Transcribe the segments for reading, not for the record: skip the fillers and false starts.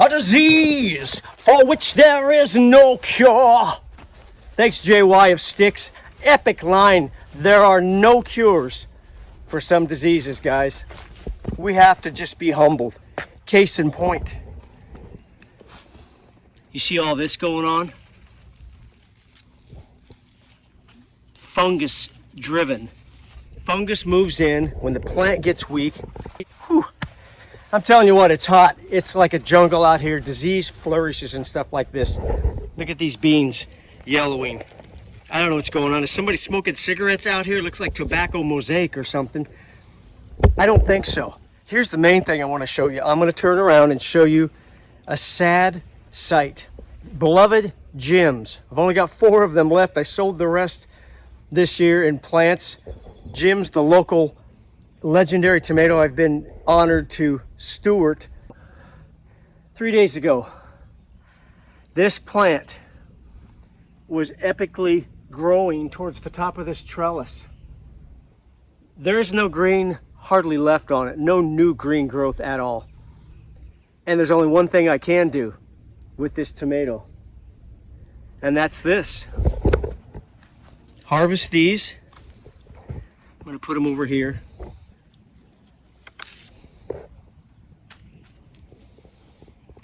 a disease for which there is no cure. Thanks, JY of Sticks. Epic line. There are no cures for some diseases, guys. We have to just be humbled. Case in point. You see all this going on? Fungus driven. Fungus moves in when the plant gets weak. Whew. I'm telling you what, it's hot. It's like a jungle out here. Disease flourishes and stuff like this. Look at these beans yellowing. I don't know what's going on. Is somebody smoking cigarettes out here? Looks like tobacco mosaic or something. I don't think so. Here's the main thing I want to show you. I'm going to turn around and show you a sad sight. Beloved Jim's. I've only got 4 of them left. I sold the rest this year in plants. Jim's, the local legendary tomato I've been honored to steward. 3 days ago, this plant was epically growing towards the top of this trellis. There's no green hardly left on it, no new green growth at all. And there's only one thing I can do with this tomato, and that's this. Harvest these. I'm going to put them over here.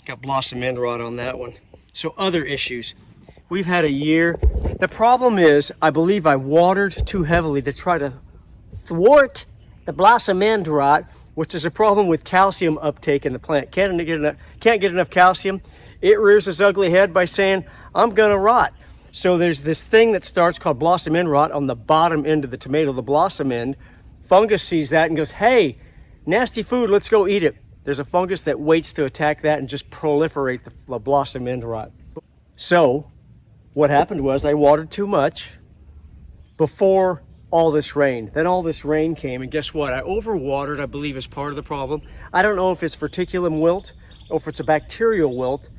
Got blossom end rot on that one. So other issues. We've had a year. The problem is, I believe I watered too heavily to try to thwart the blossom end rot, which is a problem with calcium uptake in the plant. Can't get enough calcium. It rears its ugly head by saying, I'm gonna rot. So there's this thing that starts called blossom end rot on the bottom end of the tomato, the blossom end. Fungus sees that and goes, hey, nasty food, let's go eat it. There's a fungus that waits to attack that and just proliferate the blossom end rot. So what happened was I watered too much before all this rain. Then all this rain came, and guess what? I overwatered, I believe, is part of the problem. I don't know if it's verticillium wilt or if it's a bacterial wilt.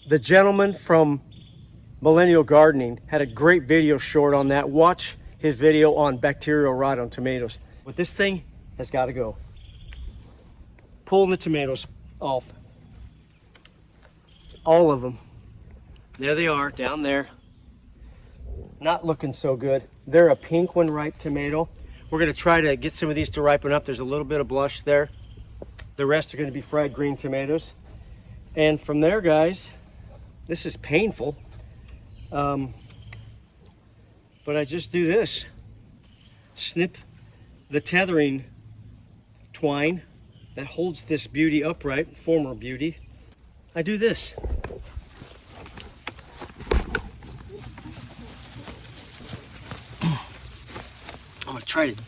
The gentleman from Millennial Gardening had a great video short on that. Watch his video on bacterial rot on tomatoes. But this thing has got to go. Pulling the tomatoes off. All of them. There they are, down there. Not looking so good. They're a pink when ripe tomato. We're going to try to get some of these to ripen up. There's a little bit of blush there. The rest are going to be fried green tomatoes. And from there, guys, this is painful. But I just do this. Snip the tethering twine that holds this beauty upright, former beauty. I do this. I'm gonna try to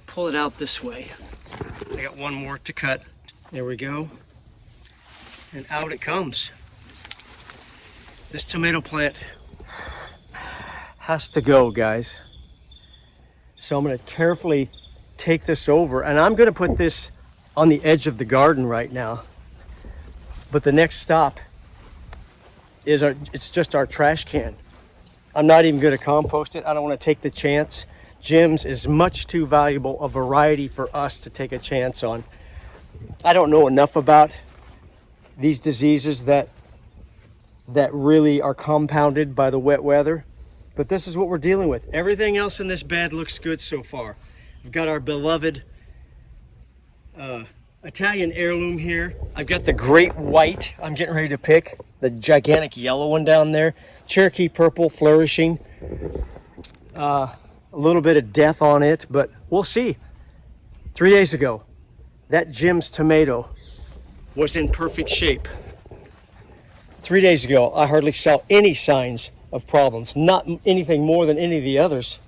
pull it out this way. I got one more to cut. There we go. And out it comes. This tomato plant has to go, guys. So I'm gonna carefully take this over, and I'm gonna put this on the edge of the garden right now. But the next stop is it's just our trash can. I'm not even gonna compost it. I don't wanna take the chance. Jim's is much too valuable a variety for us to take a chance on. I don't know enough about these diseases that really are compounded by the wet weather, but this is what we're dealing with. Everything else in this bed looks good so far. We've got our beloved Italian heirloom here. I've got the great white I'm getting ready to pick, the gigantic yellow one down there, Cherokee purple flourishing. A little bit of death on it, but we'll see. 3 days ago, that Jim's tomato was in perfect shape. 3 days ago, I hardly saw any signs of problems, not anything more than any of the others.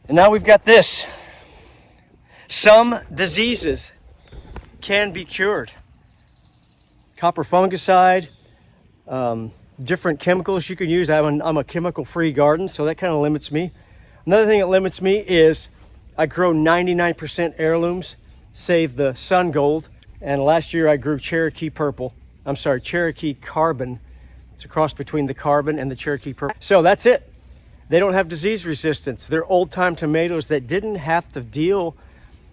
And now we've got this. Some diseases can be cured. Copper fungicide, different chemicals you can use. I'm a chemical-free garden, so that kind of limits me. Another thing that limits me is I grow 99% heirlooms, save the sun gold, and last year I grew Cherokee purple. I'm sorry, Cherokee carbon. It's a cross between the carbon and the Cherokee purple. So that's it. They don't have disease resistance. They're old-time tomatoes that didn't have to deal.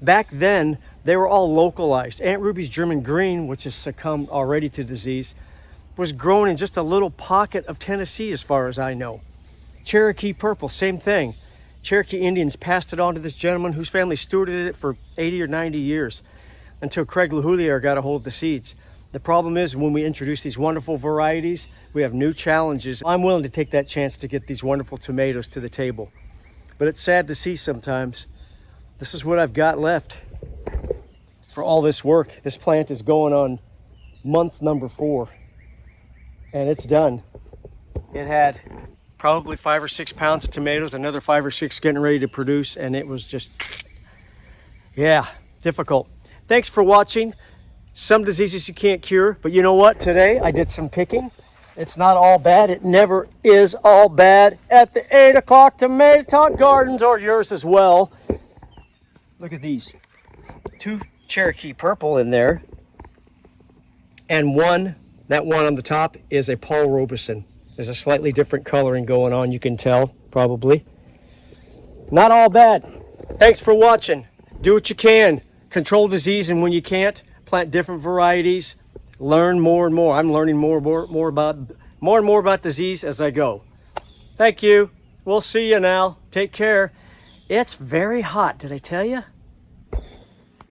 Back then, They were all localized. Aunt Ruby's German Green, which has succumbed already to disease, was grown in just a little pocket of Tennessee as far as I know. Cherokee Purple, same thing. Cherokee Indians passed it on to this gentleman whose family stewarded it for 80 or 90 years until Craig LaHoulier got a hold of the seeds. The problem is when we introduce these wonderful varieties, we have new challenges. I'm willing to take that chance to get these wonderful tomatoes to the table. But it's sad to see sometimes. This is what I've got left for all this work. This plant is going on month number 4 and it's done. It had probably 5 or 6 pounds of tomatoes, another 5 or 6 getting ready to produce, and it was just, yeah, difficult. Thanks for watching. Some diseases you can't cure, but you know what? Today I did some picking. It's not all bad. It never is all bad at the 8 o'clock Tomato Talk Gardens, or yours as well. Look at these. 2 Cherokee Purple in there, and that one on the top is a Paul Robeson. There's a slightly different coloring going on, you can tell, probably. Not all bad. Thanks for watching. Do what you can. Control disease, and when you can't, plant different varieties. Learn more and more. I'm learning more and more about disease as I go. Thank you. We'll see you now. Take care. It's very hot, did I tell you?